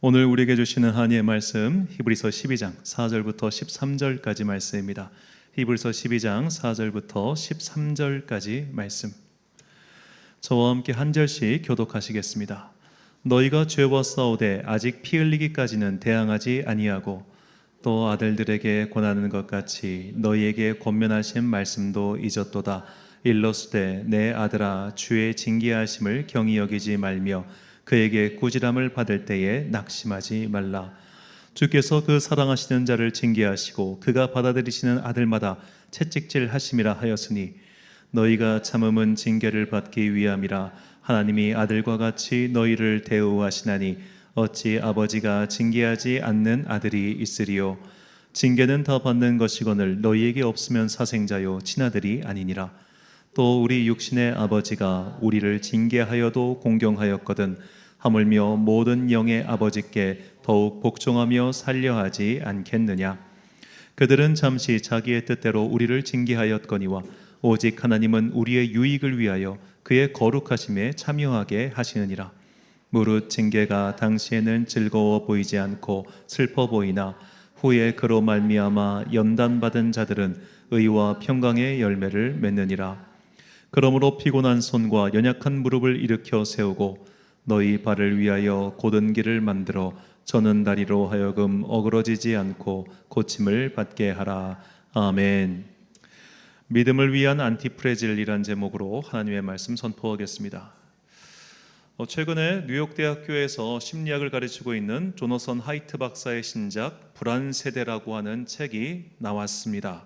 오늘 우리에게 주시는 하나님의 말씀 히브리서 12장 4절부터 13절까지 말씀입니다. 히브리서 12장 4절부터 13절까지 말씀. 저와 함께 한 절씩 교독하시겠습니다. 너희가 죄와 싸우되 아직 피 흘리기까지는 대항하지 아니하고 또 아들들에게 권하는 것 같이 너희에게 권면하신 말씀도 잊었도다. 일러스되 내 아들아 주의 징계하심을 경히 여기지 말며 그에게 꾸지람을 받을 때에 낙심하지 말라. 주께서 그 사랑하시는 자를 징계하시고 그가 받아들이시는 아들마다 채찍질 하심이라 하였으니 너희가 참음은 징계를 받기 위함이라. 하나님이 아들과 같이 너희를 대우하시나니 어찌 아버지가 징계하지 않는 아들이 있으리요. 징계는 다 받는 것이거늘 너희에게 없으면 사생자요 친아들이 아니니라. 또 우리 육신의 아버지가 우리를 징계하여도 공경하였거든 하물며 모든 영의 아버지께 더욱 복종하며 살려하지 않겠느냐. 그들은 잠시 자기의 뜻대로 우리를 징계하였거니와 오직 하나님은 우리의 유익을 위하여 그의 거룩하심에 참여하게 하시느니라. 무릇 징계가 당시에는 즐거워 보이지 않고 슬퍼 보이나 후에 그로 말미암아 연단받은 자들은 의와 평강의 열매를 맺느니라. 그러므로 피곤한 손과 연약한 무릎을 일으켜 세우고 너희 발을 위하여 곧은 길을 만들어 저는 다리로 하여금 어그러지지 않고 고침을 받게 하라. 아멘. 믿음을 위한 안티프레질이란 제목으로 하나님의 말씀 선포하겠습니다. 최근에 뉴욕대학교에서 심리학을 가르치고 있는 조너선 하이트 박사의 신작 불안세대라고 하는 책이 나왔습니다.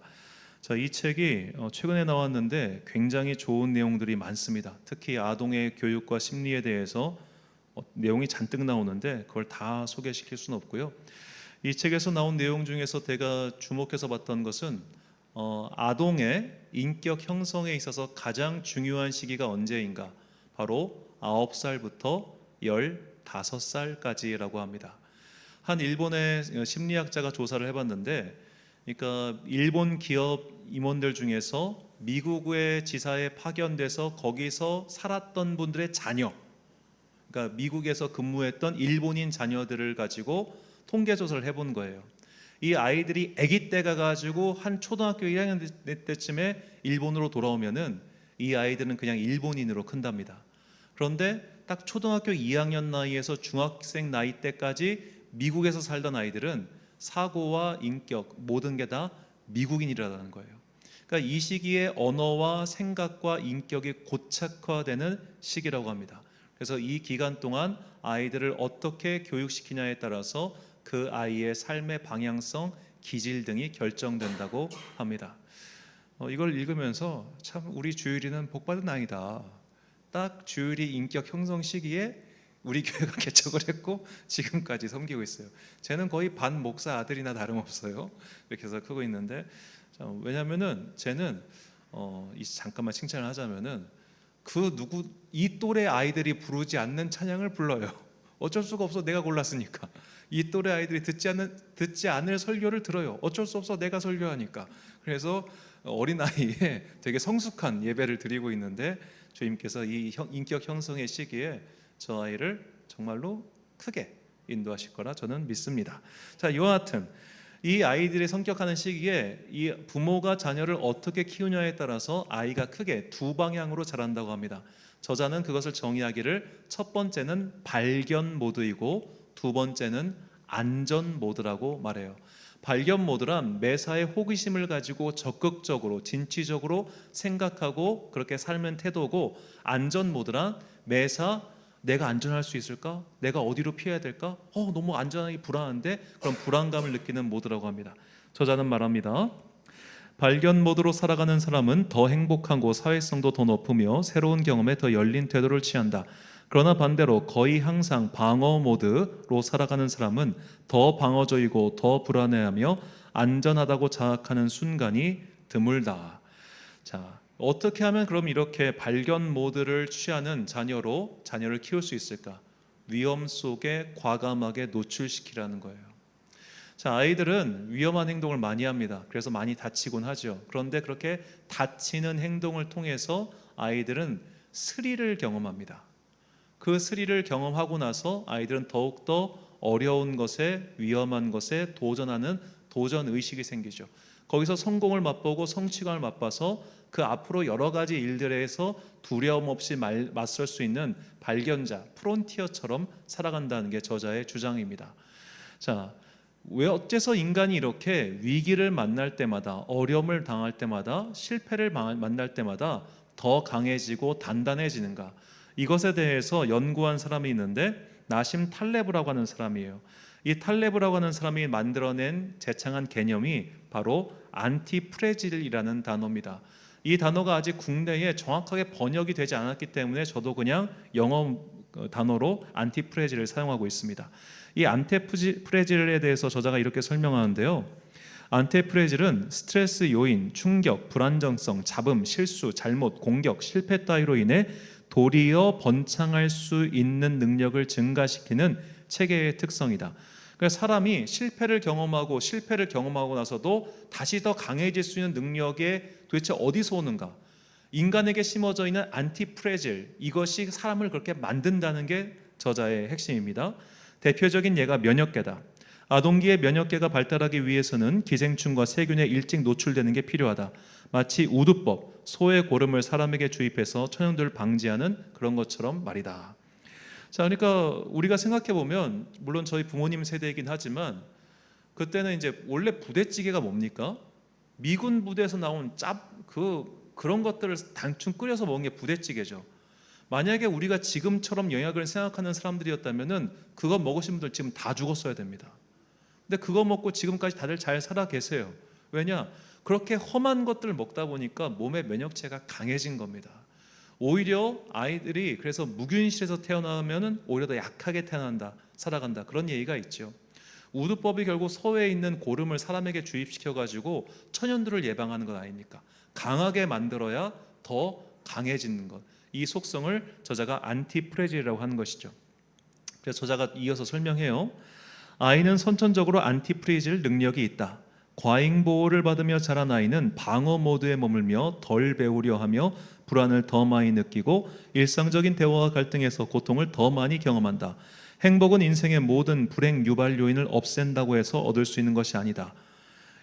자, 이 책이 최근에 나왔는데 굉장히 좋은 내용들이 많습니다. 특히 아동의 교육과 심리에 대해서 내용이 잔뜩 나오는데 그걸 다 소개시킬 수는 없고요. 이 책에서 나온 내용 중에서 제가 주목해서 봤던 것은 아동의 인격 형성에 있어서 가장 중요한 시기가 언제인가? 바로 9살부터 15살까지라고 합니다. 한 일본의 심리학자가 조사를 해봤는데, 그러니까 일본 기업 임원들 중에서 미국의 지사에 파견돼서 거기서 살았던 분들의 자녀, 그러니까 미국에서 근무했던 일본인 자녀들을 가지고 통계 조사를 해본 거예요. 이 아이들이 아기 때 가가지고 한 초등학교 1학년 때쯤에 일본으로 돌아오면은 이 아이들은 그냥 일본인으로 큰답니다. 그런데 딱 초등학교 2학년 나이에서 중학생 나이 때까지 미국에서 살던 아이들은 사고와 인격 모든 게 다 미국인이라는 거예요. 그러니까 이 시기에 언어와 생각과 인격이 고착화되는 시기라고 합니다. 그래서 이 기간 동안 아이들을 어떻게 교육시키냐에 따라서 그 아이의 삶의 방향성, 기질 등이 결정된다고 합니다. 이걸 읽으면서 참 우리 주일이는 복받은 아이다. 딱 주일이 인격 형성 시기에 우리 교회가 개척을 했고 지금까지 섬기고 있어요. 쟤는 거의 반 목사 아들이나 다름없어요. 이렇게 해서 크고 있는데, 왜냐하면은 쟤는 잠깐만 칭찬을 하자면은 이 또래 아이들이 부르지 않는 찬양을 불러요. 어쩔 수가 없어, 내가 골랐으니까. 이 또래 아이들이 듣지 않을 설교를 들어요. 어쩔 수 없어, 내가 설교하니까. 그래서 어린 나이에 되게 성숙한 예배를 드리고 있는데, 주님께서 이 인격 형성의 시기에 저 아이를 정말로 크게 인도하실 거라 저는 믿습니다. 자, 이와 같은 이 아이들의 성격하는 시기에 이 부모가 자녀를 어떻게 키우냐에 따라서 아이가 크게 두 방향으로 자란다고 합니다. 저자는 그것을 정의하기를 첫 번째는 발견 모드이고 두 번째는 안전 모드라고 말해요. 발견 모드란 매사에 호기심을 가지고 적극적으로 진취적으로 생각하고 그렇게 살면 태도고, 안전 모드란 매사 내가 안전할 수 있을까? 내가 어디로 피해야 될까? 너무 안전하기 불안한데? 그런 불안감을 느끼는 모드라고 합니다. 저자는 말합니다. 발견 모드로 살아가는 사람은 더 행복하고 사회성도 더 높으며 새로운 경험에 더 열린 태도를 취한다. 그러나 반대로 거의 항상 방어 모드로 살아가는 사람은 더 방어적이고 더 불안해하며 안전하다고 자각하는 순간이 드물다. 자, 어떻게 하면 그럼 이렇게 발견 모드를 취하는 자녀를 키울 수 있을까? 위험 속에 과감하게 노출시키라는 거예요. 자, 아이들은 위험한 행동을 많이 합니다. 그래서 많이 다치곤 하죠. 그런데 그렇게 다치는 행동을 통해서 아이들은 스릴을 경험합니다. 그 스릴을 경험하고 나서 아이들은 더욱더 어려운 것에, 위험한 것에 도전하는 도전 의식이 생기죠. 거기서 성공을 맛보고 성취감을 맛봐서 그 앞으로 여러 가지 일들에서 두려움 없이 맞설 수 있는 발견자, 프론티어처럼 살아간다는 게 저자의 주장입니다. 자, 왜 어째서 인간이 이렇게 위기를 만날 때마다, 어려움을 당할 때마다, 실패를 만날 때마다 더 강해지고 단단해지는가? 이것에 대해서 연구한 사람이 있는데 나심 탈레브라고 하는 사람이에요. 이 탈레브라고 하는 사람이 만들어낸 제창한 개념이 바로 안티프레질이라는 단어입니다. 이 단어가 아직 국내에 정확하게 번역이 되지 않았기 때문에 저도 그냥 영어 단어로 안티프레질을 사용하고 있습니다. 이 안티프레질에 대해서 저자가 이렇게 설명하는데요. 안티프레질은 스트레스 요인, 충격, 불안정성, 잡음, 실수, 잘못, 공격, 실패 따위로 인해 도리어 번창할 수 있는 능력을 증가시키는 체계의 특성이다. 그러니까 사람이 실패를 경험하고 나서도 다시 더 강해질 수 있는 능력이 도대체 어디서 오는가? 인간에게 심어져 있는 안티프레질, 이것이 사람을 그렇게 만든다는 게 저자의 핵심입니다. 대표적인 예가 면역계다. 아동기의 면역계가 발달하기 위해서는 기생충과 세균에 일찍 노출되는 게 필요하다. 마치 우두법, 소의 고름을 사람에게 주입해서 천연들을 방지하는 그런 것처럼 말이다. 자, 그러니까 우리가 생각해 보면 물론 저희 부모님 세대이긴 하지만 그때는 이제 원래 부대찌개가 뭡니까? 미군 부대에서 나온 그런 것들을 단충 끓여서 먹은 게 부대찌개죠. 만약에 우리가 지금처럼 영양을 생각하는 사람들이었다면은 그거 먹으신 분들 지금 다 죽었어야 됩니다. 근데 그거 먹고 지금까지 다들 잘 살아 계세요. 왜냐? 그렇게 험한 것들을 먹다 보니까 몸의 면역체가 강해진 겁니다. 오히려 아이들이 그래서 무균실에서 태어나면은 오히려 더 약하게 태어난다, 살아간다, 그런 얘기가 있죠. 우두법이 결국 소에 있는 고름을 사람에게 주입시켜 가지고 천연들을 예방하는 것 아닙니까? 강하게 만들어야 더 강해지는 것. 이 속성을 저자가 안티프레질이라고 하는 것이죠. 그래서 저자가 이어서 설명해요. 아이는 선천적으로 안티프레질 능력이 있다. 과잉 보호를 받으며 자란 아이는 방어 모드에 머물며 덜 배우려 하며 불안을 더 많이 느끼고 일상적인 대화와 갈등에서 고통을 더 많이 경험한다. 행복은 인생의 모든 불행 유발 요인을 없앤다고 해서 얻을 수 있는 것이 아니다.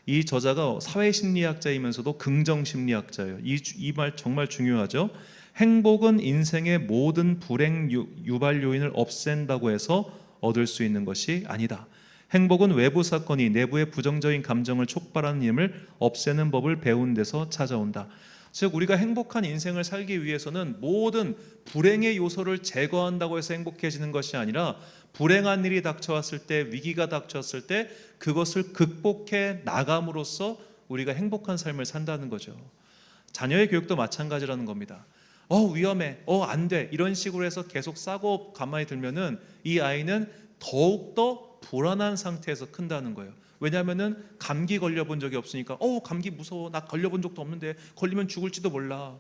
이 저자가 사회심리학자이면서도 긍정심리학자예요. 이 말 정말 중요하죠. 행복은 인생의 모든 불행 유발 요인을 없앤다고 해서 얻을 수 있는 것이 아니다. 행복은 외부 사건이 내부의 부정적인 감정을 촉발하는 힘을 없애는 법을 배운 데서 찾아온다. 즉 우리가 행복한 인생을 살기 위해서는 모든 불행의 요소를 제거한다고 해서 행복해지는 것이 아니라 불행한 일이 닥쳐왔을 때, 위기가 닥쳐왔을 때 그것을 극복해 나감으로써 우리가 행복한 삶을 산다는 거죠. 자녀의 교육도 마찬가지라는 겁니다. 위험해, 안 돼, 이런 식으로 해서 계속 싸고 가만히 들면은 이 아이는 더욱더 불안한 상태에서 큰다는 거예요. 왜냐하면은 감기 걸려본 적이 없으니까 감기 무서워, 나 걸려본 적도 없는데 걸리면 죽을지도 몰라,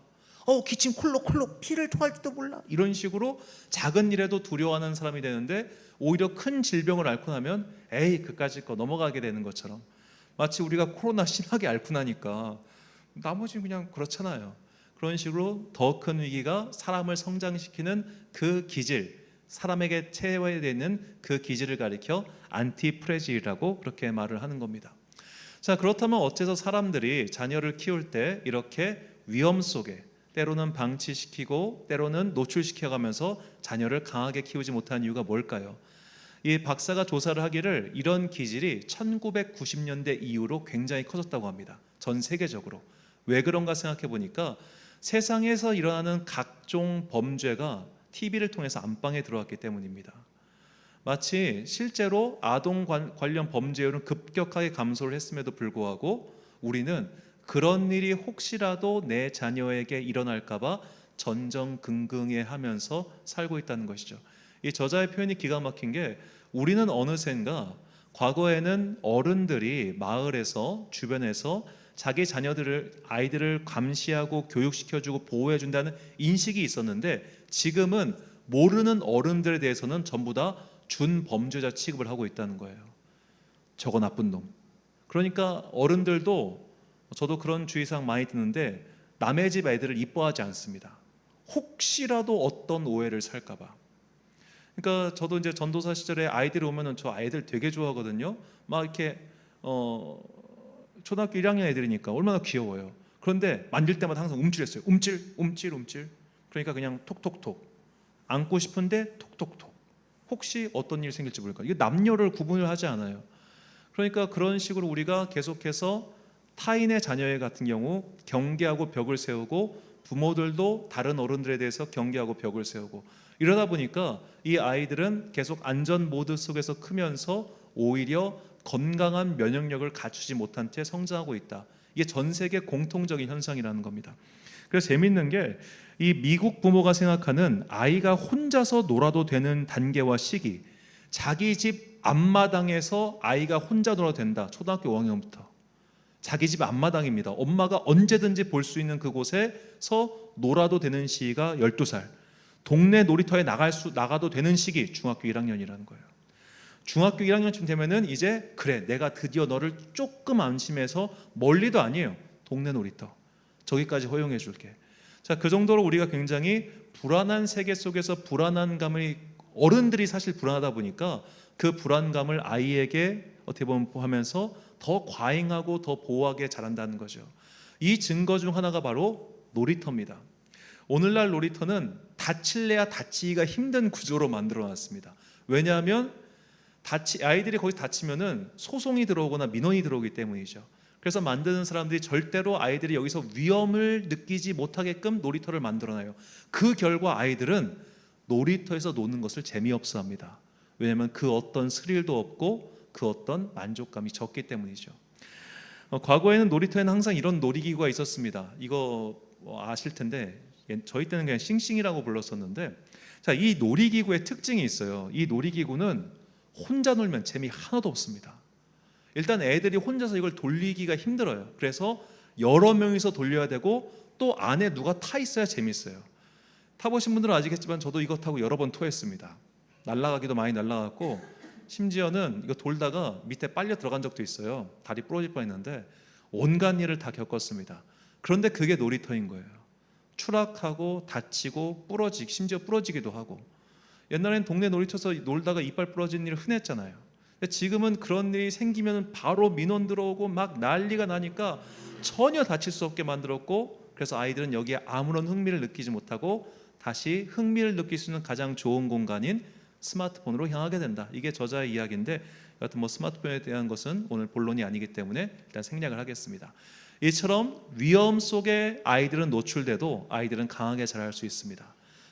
기침 콜록콜록 피를 토할지도 몰라, 이런 식으로 작은 일에도 두려워하는 사람이 되는데 오히려 큰 질병을 앓고 나면 에이 그까짓 거 넘어가게 되는 것처럼, 마치 우리가 코로나 심하게 앓고 나니까 나머지는 그냥 그렇잖아요. 그런 식으로 더 큰 위기가 사람을 성장시키는 그 기질, 사람에게 체화되는 그 기질을 가리켜 안티프레질이라고 그렇게 말을 하는 겁니다. 자, 그렇다면 어째서 사람들이 자녀를 키울 때 이렇게 위험 속에 때로는 방치시키고 때로는 노출시켜가면서 자녀를 강하게 키우지 못하는 이유가 뭘까요? 이 박사가 조사를 하기를 이런 기질이 1990년대 이후로 굉장히 커졌다고 합니다. 전 세계적으로. 왜 그런가 생각해 보니까 세상에서 일어나는 각종 범죄가 TV를 통해서 안방에 들어왔기 때문입니다. 마치 실제로 아동 관련 범죄율은 급격하게 감소를 했음에도 불구하고 우리는 그런 일이 혹시라도 내 자녀에게 일어날까봐 전전긍긍해하면서 살고 있다는 것이죠. 이 저자의 표현이 기가 막힌 게, 우리는 어느샌가 과거에는 어른들이 마을에서 주변에서 자기 아이들을 감시하고 교육시켜주고 보호해준다는 인식이 있었는데 지금은 모르는 어른들에 대해서는 전부 다 준범죄자 취급을 하고 있다는 거예요. 저거 나쁜 놈. 그러니까 어른들도, 저도 그런 주의사항 많이 듣는데 남의 집 애들을 이뻐하지 않습니다. 혹시라도 어떤 오해를 살까 봐. 그러니까 저도 이제 전도사 시절에 아이들이 오면은 저 아이들 되게 좋아하거든요. 막 이렇게 초등학교 1학년 애들이니까 얼마나 귀여워요. 그런데 만질 때마다 항상 움찔했어요. 움찔, 움찔, 움찔. 그러니까 그냥 톡톡톡. 안고 싶은데 톡톡톡. 혹시 어떤 일 생길지 모르니까 이게 남녀를 구분을 하지 않아요. 그러니까 그런 식으로 우리가 계속해서 타인의 자녀의 같은 경우 경계하고 벽을 세우고 부모들도 다른 어른들에 대해서 경계하고 벽을 세우고 이러다 보니까 이 아이들은 계속 안전 모드 속에서 크면서 오히려 건강한 면역력을 갖추지 못한 채 성장하고 있다. 이게 전 세계 공통적인 현상이라는 겁니다. 그래서 재밌는 게 이 미국 부모가 생각하는 아이가 혼자서 놀아도 되는 단계와 시기, 자기 집 앞마당에서 아이가 혼자 놀아도 된다. 초등학교 5학년부터 자기 집 앞마당입니다. 엄마가 언제든지 볼 수 있는 그곳에서 놀아도 되는 시기가 12살. 동네 놀이터에 나가도 되는 시기 중학교 1학년이라는 거예요. 중학교 1학년쯤 되면은 이제 그래 내가 드디어 너를 조금 안심해서 멀리도 아니에요. 동네 놀이터 저기까지 허용해 줄게. 자, 그 정도로 우리가 굉장히 불안한 세계 속에서 불안한 감을 어른들이 사실 불안하다 보니까 그 불안감을 아이에게 어떻게 보면 하면서 더 과잉하고 더 보호하게 자란다는 거죠. 이 증거 중 하나가 바로 놀이터입니다. 오늘날 놀이터는 다칠래야 다치기가 힘든 구조로 만들어 놨습니다. 왜냐하면 아이들이 거기서 다치면은 소송이 들어오거나 민원이 들어오기 때문이죠. 그래서 만드는 사람들이 절대로 아이들이 여기서 위험을 느끼지 못하게끔 놀이터를 만들어놔요. 그 결과 아이들은 놀이터에서 노는 것을 재미없어 합니다. 왜냐하면 그 어떤 스릴도 없고 그 어떤 만족감이 적기 때문이죠. 과거에는 놀이터에는 항상 이런 놀이기구가 있었습니다. 이거 아실 텐데 저희 때는 그냥 싱싱이라고 불렀었는데, 자, 이 놀이기구의 특징이 있어요. 이 놀이기구는 혼자 놀면 재미 하나도 없습니다. 일단 애들이 혼자서 이걸 돌리기가 힘들어요. 그래서 여러 명이서 돌려야 되고 또 안에 누가 타 있어야 재밌어요. 타보신 분들은 아시겠지만 저도 이거 타고 여러 번 토했습니다. 날아가기도 많이 날아갔고 심지어는 이거 돌다가 밑에 빨려 들어간 적도 있어요. 다리 부러질 뻔했는데 온갖 일을 다 겪었습니다. 그런데 그게 놀이터인 거예요. 추락하고 다치고 심지어 부러지기도 하고. 옛날엔 동네 놀이터에서 놀다가 이빨 부러진 일 흔했잖아요. 근데 지금은 그런 일이 생기면 바로 민원 들어오고 막 난리가 나니까 전혀 다칠 수 없게 만들었고, 그래서 아이들은 여기에 아무런 흥미를 느끼지 못하고 다시 흥미를 느낄 수 있는 가장 좋은 공간인 스마트폰으로 향하게 된다. 이게 저자의 이야기인데 여하튼 스마트폰에 대한 것은 오늘 본론이 아니기 때문에 일단 생략을 하겠습니다. 이처럼 위험 속에 아이들은 노출돼도 아이들은 강하게 자랄 수 있습니다.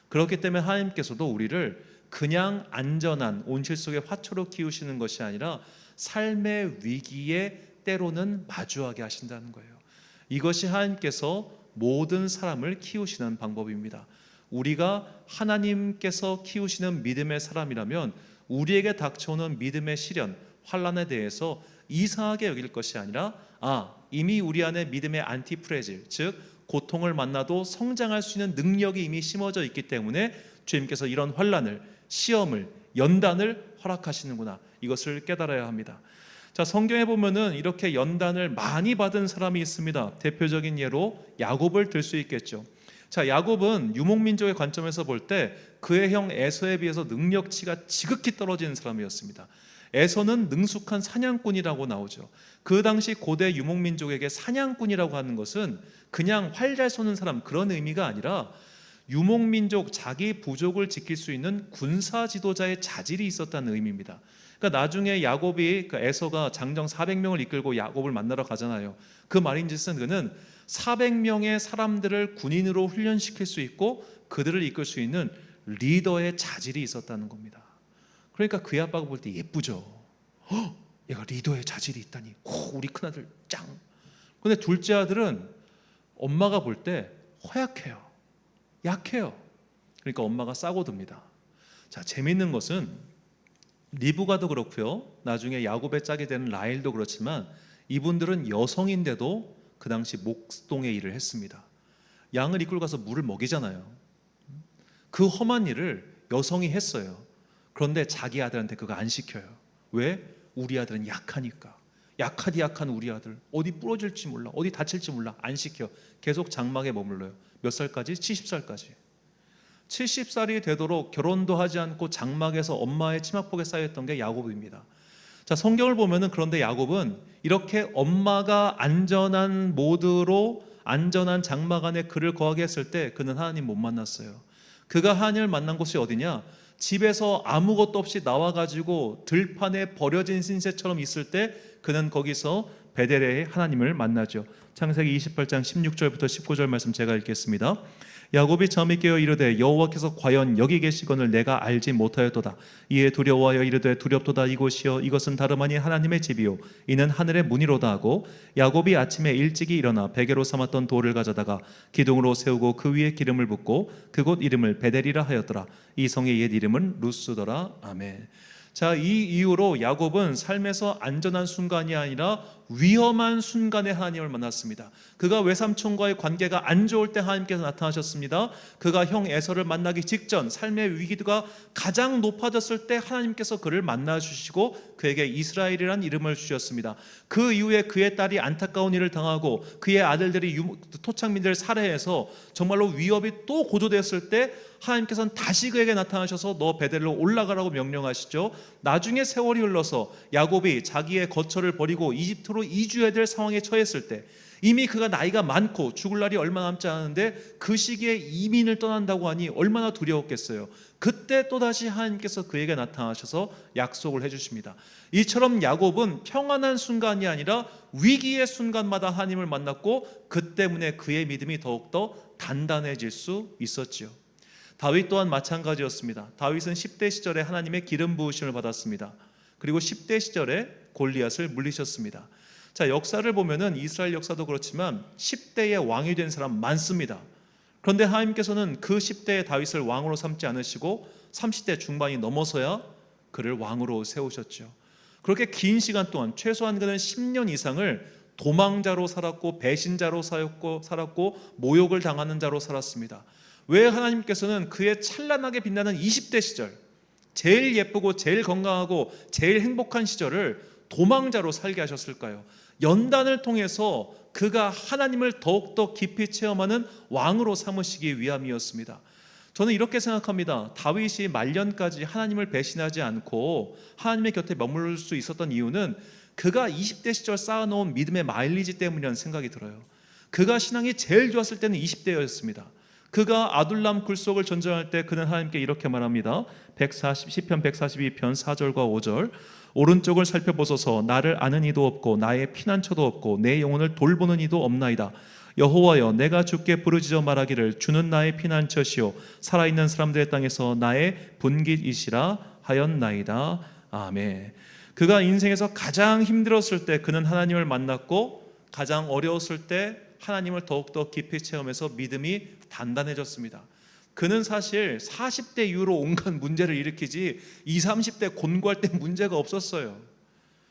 그렇기 때문에 하나님께서도 우리를 그냥 안전한 온실 속의 화초로 키우시는 것이 아니라 삶의 위기에 때로는 마주하게 하신다는 거예요. 이것이 하나님께서 모든 사람을 키우시는 방법입니다. 우리가 하나님께서 키우시는 믿음의 사람이라면 우리에게 닥쳐오는 믿음의 시련, 환난에 대해서 이상하게 여길 것이 아니라 이미 우리 안에 믿음의 안티프레질, 즉 고통을 만나도 성장할 수 있는 능력이 이미 심어져 있기 때문에 주님께서 이런 환난을, 시험을, 연단을 허락하시는구나, 이것을 깨달아야 합니다. 자, 성경에 보면은 이렇게 연단을 많이 받은 사람이 있습니다. 대표적인 예로 야곱을 들 수 있겠죠. 자, 야곱은 유목민족의 관점에서 볼 때 그의 형 에서에 비해서 능력치가 지극히 떨어지는 사람이었습니다. 에서는 능숙한 사냥꾼이라고 나오죠. 그 당시 고대 유목민족에게 사냥꾼이라고 하는 것은 그냥 활 잘 쏘는 사람, 그런 의미가 아니라 유목민족, 자기 부족을 지킬 수 있는 군사 지도자의 자질이 있었다는 의미입니다. 그러니까 나중에 야곱이, 에서가 장정 400명을 이끌고 야곱을 만나러 가잖아요. 그 말인즉슨 그는 400명의 사람들을 군인으로 훈련시킬 수 있고 그들을 이끌 수 있는 리더의 자질이 있었다는 겁니다. 그러니까 그의 아빠가 볼 때 예쁘죠. 얘가 리더의 자질이 있다니, 우리 큰아들 짱. 근데 둘째 아들은 엄마가 볼 때 허약해요, 약해요. 그러니까 엄마가 싸고듭니다. 자, 재미있는 것은 리브가도 그렇고요, 나중에 야곱의 짝이 되는 라헬도 그렇지만 이분들은 여성인데도 그 당시 목동의 일을 했습니다. 양을 이끌고 가서 물을 먹이잖아요. 그 험한 일을 여성이 했어요. 그런데 자기 아들한테 그거 안 시켜요. 왜? 우리 아들은 약하니까. 약한 우리 아들 어디 부러질지 몰라, 어디 다칠지 몰라, 안 시켜. 계속 장막에 머물러요. 몇 살까지? 70살까지. 70살이 되도록 결혼도 하지 않고 장막에서 엄마의 치마폭에 쌓였던 게 야곱입니다. 자, 성경을 보면은 그런데 야곱은 이렇게 엄마가 안전한 모드로 안전한 장막 안에 그를 거하게 했을 때 그는 하나님 못 만났어요. 그가 하나님을 만난 곳이 어디냐? 집에서 아무것도 없이 나와가지고 들판에 버려진 신세처럼 있을 때 그는 거기서 베델의 하나님을 만나죠. 창세기 28장 16절부터 19절 말씀 제가 읽겠습니다. 야곱이 잠이 깨어 이르되 여호와께서 과연 여기 계시거늘 내가 알지 못하였도다. 이에 두려워하여 이르되 두렵도다. 이곳이여 이것은 다름 아닌 하나님의 집이요 이는 하늘의 문이로다 하고 야곱이 아침에 일찍이 일어나 베개로 삼았던 돌을 가져다가 기둥으로 세우고 그 위에 기름을 붓고 그곳 이름을 베델이라 하였더라. 이 성의 옛 이름은 루스더라. 아멘. 자, 이 이후로 야곱은 삶에서 안전한 순간이 아니라 위험한 순간에 하나님을 만났습니다. 그가 외삼촌과의 관계가 안 좋을 때 하나님께서 나타나셨습니다. 그가 형 에서를 만나기 직전 삶의 위기가 가장 높아졌을 때 하나님께서 그를 만나주시고 그에게 이스라엘이라는 이름을 주셨습니다. 그 이후에 그의 딸이 안타까운 일을 당하고 그의 아들들이 토착민들을 살해해서 정말로 위협이 또 고조되었을 때 하나님께서는 다시 그에게 나타나셔서 너 베델로 올라가라고 명령하시죠. 나중에 세월이 흘러서 야곱이 자기의 거처를 버리고 이집트로 이주해야 될 상황에 처했을 때 이미 그가 나이가 많고 죽을 날이 얼마 남지 않았는데 그 시기에 이민을 떠난다고 하니 얼마나 두려웠겠어요. 그때 또다시 하나님께서 그에게 나타나셔서 약속을 해주십니다. 이처럼 야곱은 평안한 순간이 아니라 위기의 순간마다 하나님을 만났고 그 때문에 그의 믿음이 더욱더 단단해질 수 있었지요. 다윗 또한 마찬가지였습니다. 다윗은 10대 시절에 하나님의 기름 부으심을 받았습니다. 그리고 10대 시절에 골리앗을 물리셨습니다. 자, 역사를 보면은 이스라엘 역사도 그렇지만 10대에 왕이 된 사람 많습니다. 그런데 하나님께서는 그 10대의 다윗을 왕으로 삼지 않으시고 30대 중반이 넘어서야 그를 왕으로 세우셨죠. 그렇게 긴 시간 동안 최소한 그는 10년 이상을 도망자로 살았고 배신자로 살았고 모욕을 당하는 자로 살았습니다. 왜 하나님께서는 그의 찬란하게 빛나는 20대 시절, 제일 예쁘고 제일 건강하고 제일 행복한 시절을 도망자로 살게 하셨을까요? 연단을 통해서 그가 하나님을 더욱더 깊이 체험하는 왕으로 삼으시기 위함이었습니다. 저는 이렇게 생각합니다. 다윗이 말년까지 하나님을 배신하지 않고 하나님의 곁에 머물 수 있었던 이유는 그가 20대 시절 쌓아놓은 믿음의 마일리지 때문이라는 생각이 들어요. 그가 신앙이 제일 좋았을 때는 20대였습니다. 그가 아둘람 굴속을 전전할 때 그는 하나님께 이렇게 말합니다. 시편 142편 4절과 5절 오른쪽을 살펴보소서. 나를 아는 이도 없고 나의 피난처도 없고 내 영혼을 돌보는 이도 없나이다. 여호와여, 내가 주께 부르짖어 말하기를 주는 나의 피난처시요 살아있는 사람들의 땅에서 나의 분깃이시라 하였나이다. 아멘. 그가 인생에서 가장 힘들었을 때 그는 하나님을 만났고 가장 어려웠을 때 하나님을 더욱더 깊이 체험해서 믿음이 단단해졌습니다. 그는 사실 40대 이후로 온갖 문제를 일으키지 20, 30대 곤고할 때 문제가 없었어요.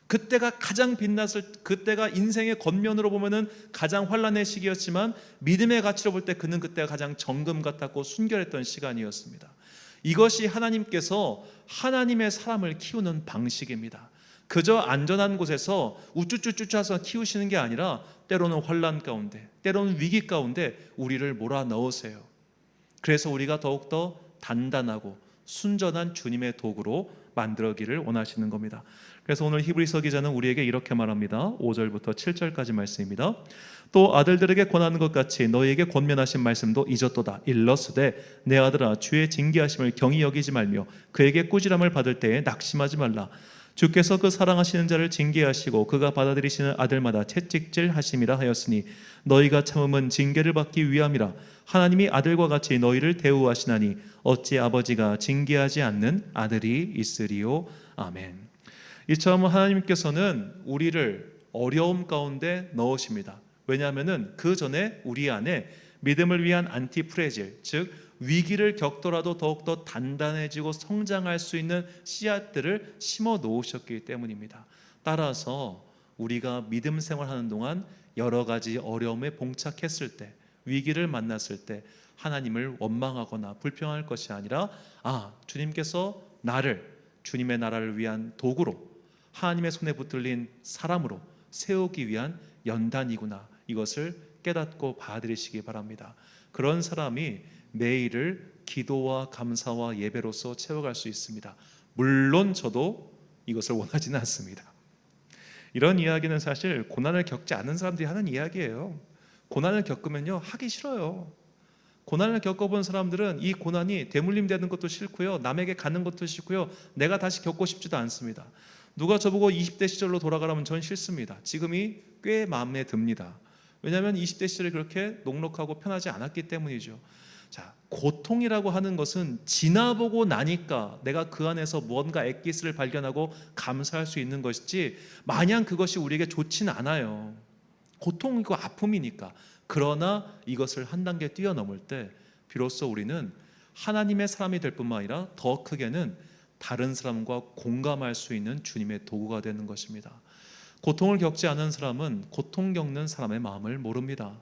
그때가 가장 빛났을, 그때가 인생의 겉면으로 보면은 가장 환란의 시기였지만 믿음의 가치로 볼 때 그는 그때가 가장 정금 같았고 순결했던 시간이었습니다. 이것이 하나님께서 하나님의 사람을 키우는 방식입니다. 그저 안전한 곳에서 우쭈쭈쭈쭈해서 키우시는 게 아니라 때로는 환란 가운데, 때로는 위기 가운데 우리를 몰아넣으세요. 그래서 우리가 더욱더 단단하고 순전한 주님의 도구로 만들어기를 원하시는 겁니다. 그래서 오늘 히브리서 기자는 우리에게 이렇게 말합니다. 5절부터 7절까지 말씀입니다. 또 아들들에게 권하는 것 같이 너희에게 권면하신 말씀도 잊었도다. 일러스되 내 아들아, 주의 징계하심을 경히 여기지 말며 그에게 꾸지람을 받을 때에 낙심하지 말라. 주께서 그 사랑하시는 자를 징계하시고 그가 받아들이시는 아들마다 채찍질 하심이라 하였으니 너희가 참음은 징계를 받기 위함이라. 하나님이 아들과 같이 너희를 대우하시나니 어찌 아버지가 징계하지 않는 아들이 있으리요. 아멘. 이처럼 하나님께서는 우리를 어려움 가운데 넣으십니다. 왜냐하면 그 전에 우리 안에 믿음을 위한 안티프레질, 즉 위기를 겪더라도 더욱더 단단해지고 성장할 수 있는 씨앗들을 심어 놓으셨기 때문입니다. 따라서 우리가 믿음 생활하는 동안 여러 가지 어려움에 봉착했을 때, 위기를 만났을 때 하나님을 원망하거나 불평할 것이 아니라 주님께서 나를 주님의 나라를 위한 도구로, 하나님의 손에 붙들린 사람으로 세우기 위한 연단이구나, 이것을 깨닫고 받아들이시기 바랍니다. 그런 사람이 매일을 기도와 감사와 예배로서 채워갈 수 있습니다. 물론 저도 이것을 원하지는 않습니다. 이런 이야기는 사실 고난을 겪지 않은 사람들이 하는 이야기예요. 고난을 겪으면요, 하기 싫어요. 고난을 겪어본 사람들은 이 고난이 대물림 되는 것도 싫고요, 남에게 가는 것도 싫고요, 내가 다시 겪고 싶지도 않습니다. 누가 저보고 20대 시절로 돌아가라면 전 싫습니다. 지금이 꽤 마음에 듭니다. 왜냐하면 20대 시절이 그렇게 녹록하고 편하지 않았기 때문이죠. 자, 고통이라고 하는 것은 지나보고 나니까 내가 그 안에서 뭔가 엑기스를 발견하고 감사할 수 있는 것이지, 마냥 그것이 우리에게 좋지는 않아요. 고통이고 아픔이니까. 그러나 이것을 한 단계 뛰어넘을 때 비로소 우리는 하나님의 사람이 될 뿐만 아니라 더 크게는 다른 사람과 공감할 수 있는 주님의 도구가 되는 것입니다. 고통을 겪지 않은 사람은 고통 겪는 사람의 마음을 모릅니다.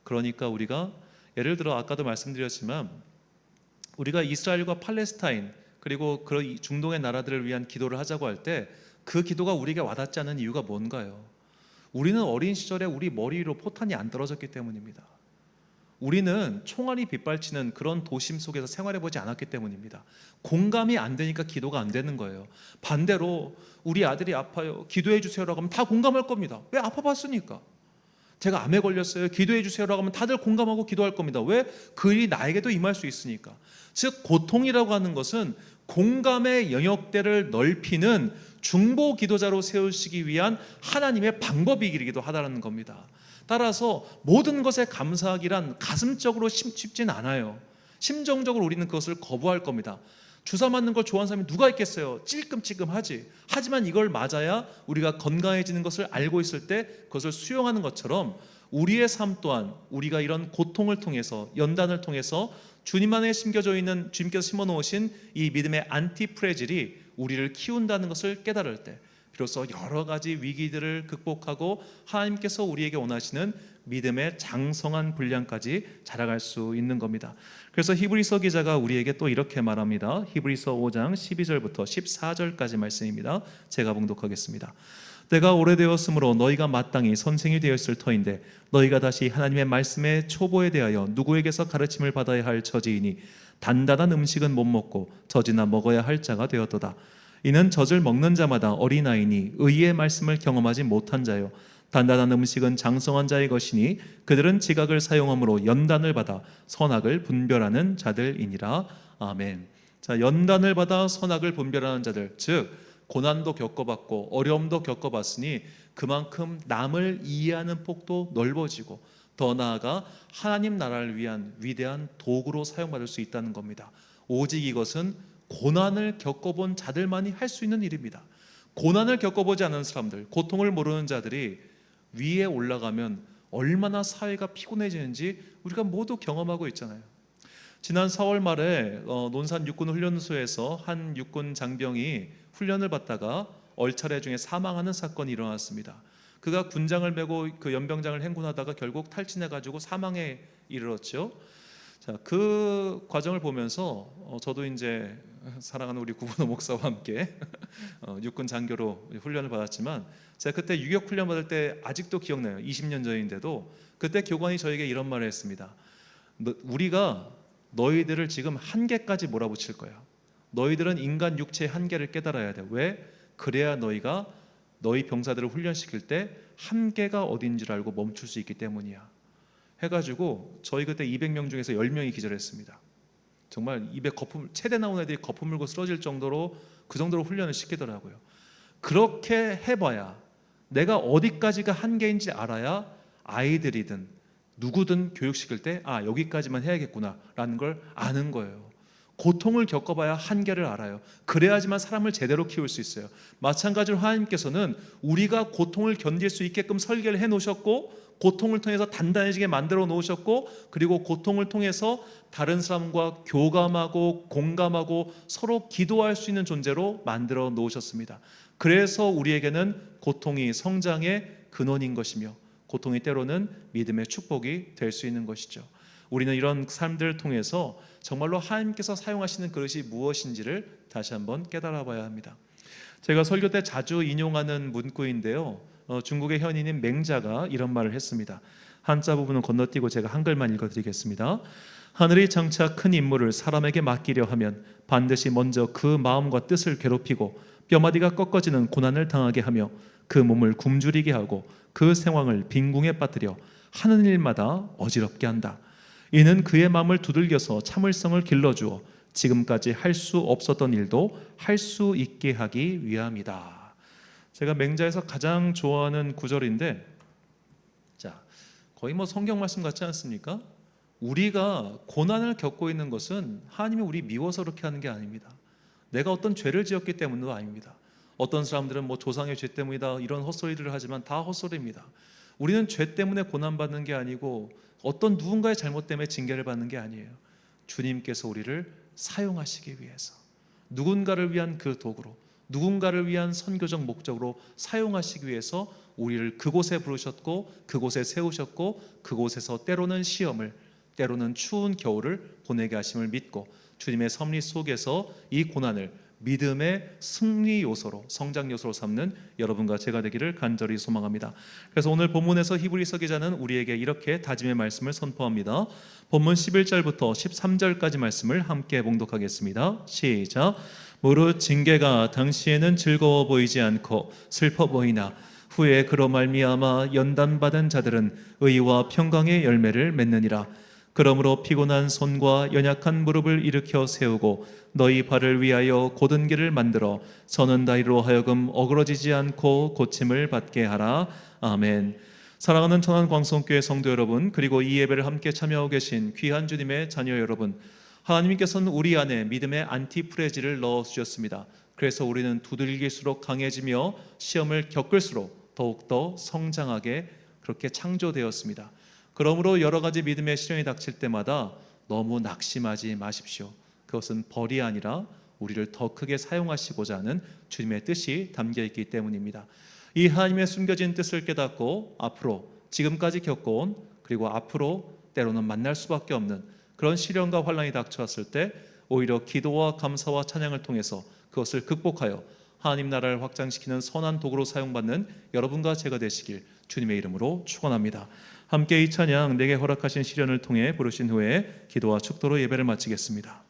그러니까 우리가 예를 들어 아까도 말씀드렸지만, 우리가 이스라엘과 팔레스타인 그리고 그런 중동의 나라들을 위한 기도를 하자고 할 때 그 기도가 우리에게 와닿지 않는 이유가 뭔가요? 우리는 어린 시절에 우리 머리 위로 포탄이 안 떨어졌기 때문입니다. 우리는 총알이 빗발치는 그런 도심 속에서 생활해보지 않았기 때문입니다. 공감이 안 되니까 기도가 안 되는 거예요. 반대로 우리 아들이 아파요, 기도해 주세요라고 하면 다 공감할 겁니다. 왜? 아파봤으니까. 제가 암에 걸렸어요, 기도해 주세요라고 하면 다들 공감하고 기도할 겁니다. 왜? 그 일이 나에게도 임할 수 있으니까. 즉 고통이라고 하는 것은 공감의 영역대를 넓히는 중보 기도자로 세우시기 위한 하나님의 방법이기도 하다는 겁니다. 따라서 모든 것에 감사하기란 가슴적으로 쉽진 않아요. 심정적으로 우리는 그것을 거부할 겁니다. 주사 맞는 걸 좋아하는 사람이 누가 있겠어요? 찔끔찔끔하지. 하지만 이걸 맞아야 우리가 건강해지는 것을 알고 있을 때 그것을 수용하는 것처럼, 우리의 삶 또한 우리가 이런 고통을 통해서, 연단을 통해서 주님 안에 심겨져 있는, 주님께서 심어놓으신 이 믿음의 안티프레질이 우리를 키운다는 것을 깨달을 때 비로소 여러 가지 위기들을 극복하고 하나님께서 우리에게 원하시는 믿음의 장성한 분량까지 자라갈 수 있는 겁니다. 그래서 히브리서 기자가 우리에게 또 이렇게 말합니다. 히브리서 5장 12절부터 14절까지 말씀입니다. 제가 봉독하겠습니다. 때가 오래되었으므로 너희가 마땅히 선생이 되었을 터인데 너희가 다시 하나님의 말씀의 초보에 대하여 누구에게서 가르침을 받아야 할 처지이니 단단한 음식은 못 먹고 젖이나 먹어야 할 자가 되었도다. 이는 젖을 먹는 자마다 어린아이니 의의 말씀을 경험하지 못한 자요, 단단한 음식은 장성한 자의 것이니 그들은 지각을 사용함으로 연단을 받아 선악을 분별하는 자들이니라. 아멘. 자, 연단을 받아 선악을 분별하는 자들, 즉 고난도 겪어봤고 어려움도 겪어봤으니 그만큼 남을 이해하는 폭도 넓어지고 더 나아가 하나님 나라를 위한 위대한 도구로 사용받을 수 있다는 겁니다. 오직 이것은 고난을 겪어본 자들만이 할 수 있는 일입니다. 고난을 겪어보지 않은 사람들, 고통을 모르는 자들이 위에 올라가면 얼마나 사회가 피곤해지는지 우리가 모두 경험하고 있잖아요. 지난 4월 말에 논산 육군 훈련소에서 한 육군 장병이 훈련을 받다가 얼차례 중에 사망하는 사건이 일어났습니다. 그가 군장을 메고 그 연병장을 행군하다가 결국 탈진해가지고 사망에 이르렀죠. 자, 그 과정을 보면서 저도 이제 사랑하는 우리 구본호 목사와 함께 육군 장교로 훈련을 받았지만, 제가 그때 유격 훈련 받을 때 아직도 기억나요. 20년 전인데도 그때 교관이 저에게 이런 말을 했습니다. 우리가 너희들을 지금 한계까지 몰아붙일 거야. 너희들은 인간 육체의 한계를 깨달아야 돼. 왜? 그래야 너희가 너희 병사들을 훈련시킬 때 한계가 어딘지를 알고 멈출 수 있기 때문이야 해가지고 저희 그때 200명 중에서 10명이 기절했습니다. 정말 입에 거품, 체대 나온 애들이 거품 물고 쓰러질 정도로, 그 정도로 훈련을 시키더라고요. 그렇게 해봐야, 내가 어디까지가 한계인지 알아야 아이들이든 누구든 교육시킬 때 여기까지만 해야겠구나 라는 걸 아는 거예요. 고통을 겪어봐야 한계를 알아요. 그래야지만 사람을 제대로 키울 수 있어요. 마찬가지로 하나님께서는 우리가 고통을 견딜 수 있게끔 설계를 해놓으셨고, 고통을 통해서 단단해지게 만들어 놓으셨고, 그리고 고통을 통해서 다른 사람과 교감하고 공감하고 서로 기도할 수 있는 존재로 만들어 놓으셨습니다. 그래서 우리에게는 고통이 성장의 근원인 것이며 고통이 때로는 믿음의 축복이 될 수 있는 것이죠. 우리는 이런 삶들을 통해서 정말로 하나님께서 사용하시는 그릇이 무엇인지를 다시 한번 깨달아 봐야 합니다. 제가 설교 때 자주 인용하는 문구인데요, 중국의 현인인 맹자가 이런 말을 했습니다. 한자 부분은 건너뛰고 제가 한글만 읽어드리겠습니다. 하늘이 장차 큰 임무를 사람에게 맡기려 하면 반드시 먼저 그 마음과 뜻을 괴롭히고 뼈마디가 꺾어지는 고난을 당하게 하며 그 몸을 굶주리게 하고 그 생황을 빈궁에 빠뜨려 하는 일마다 어지럽게 한다. 이는 그의 마음을 두들겨서 참을성을 길러주어 지금까지 할 수 없었던 일도 할 수 있게 하기 위함이다. 제가 맹자에서 가장 좋아하는 구절인데, 자, 거의 뭐 성경 말씀 같지 않습니까? 우리가 고난을 겪고 있는 것은 하나님이 우리 미워서 그렇게 하는 게 아닙니다. 내가 어떤 죄를 지었기 때문도 아닙니다. 어떤 사람들은 뭐 조상의 죄 때문이다 이런 헛소리들을 하지만 다 헛소리입니다. 우리는 죄 때문에 고난받는 게 아니고 어떤 누군가의 잘못 때문에 징계를 받는 게 아니에요. 주님께서 우리를 사용하시기 위해서, 누군가를 위한 그 도구로, 누군가를 위한 선교적 목적으로 사용하시기 위해서 우리를 그곳에 부르셨고 그곳에 세우셨고 그곳에서 때로는 시험을, 때로는 추운 겨울을 보내게 하심을 믿고 주님의 섭리 속에서 이 고난을 믿음의 승리 요소로, 성장 요소로 삼는 여러분과 제가 되기를 간절히 소망합니다. 그래서 오늘 본문에서 히브리서 기자는 우리에게 이렇게 다짐의 말씀을 선포합니다. 본문 11절부터 13절까지 말씀을 함께 봉독하겠습니다. 시작. 무릇 징계가 당시에는 즐거워 보이지 않고 슬퍼 보이나 후에 그로 말미암아 연단받은 자들은 의와 평강의 열매를 맺느니라. 그러므로 피곤한 손과 연약한 무릎을 일으켜 세우고 너희 발을 위하여 곧은 길을 만들어 서는 다리로 하여금 어그러지지 않고 고침을 받게 하라. 아멘. 사랑하는 천안광성교회 성도 여러분, 그리고 이 예배를 함께 참여하고 계신 귀한 주님의 자녀 여러분, 하나님께서는 우리 안에 믿음의 안티프레지를 넣어주셨습니다. 그래서 우리는 두들길수록 강해지며 시험을 겪을수록 더욱더 성장하게 그렇게 창조되었습니다. 그러므로 여러 가지 믿음의 시련이 닥칠 때마다 너무 낙심하지 마십시오. 그것은 벌이 아니라 우리를 더 크게 사용하시고자 하는 주님의 뜻이 담겨 있기 때문입니다. 이 하나님의 숨겨진 뜻을 깨닫고 앞으로 지금까지 겪어온, 그리고 앞으로 때로는 만날 수밖에 없는 그런 시련과 환난이 닥쳐왔을 때 오히려 기도와 감사와 찬양을 통해서 그것을 극복하여 하나님 나라를 확장시키는 선한 도구로 사용받는 여러분과 제가 되시길 주님의 이름으로 축원합니다. 함께 이 찬양 내게 허락하신 시련을 통해 부르신 후에 기도와 축도로 예배를 마치겠습니다.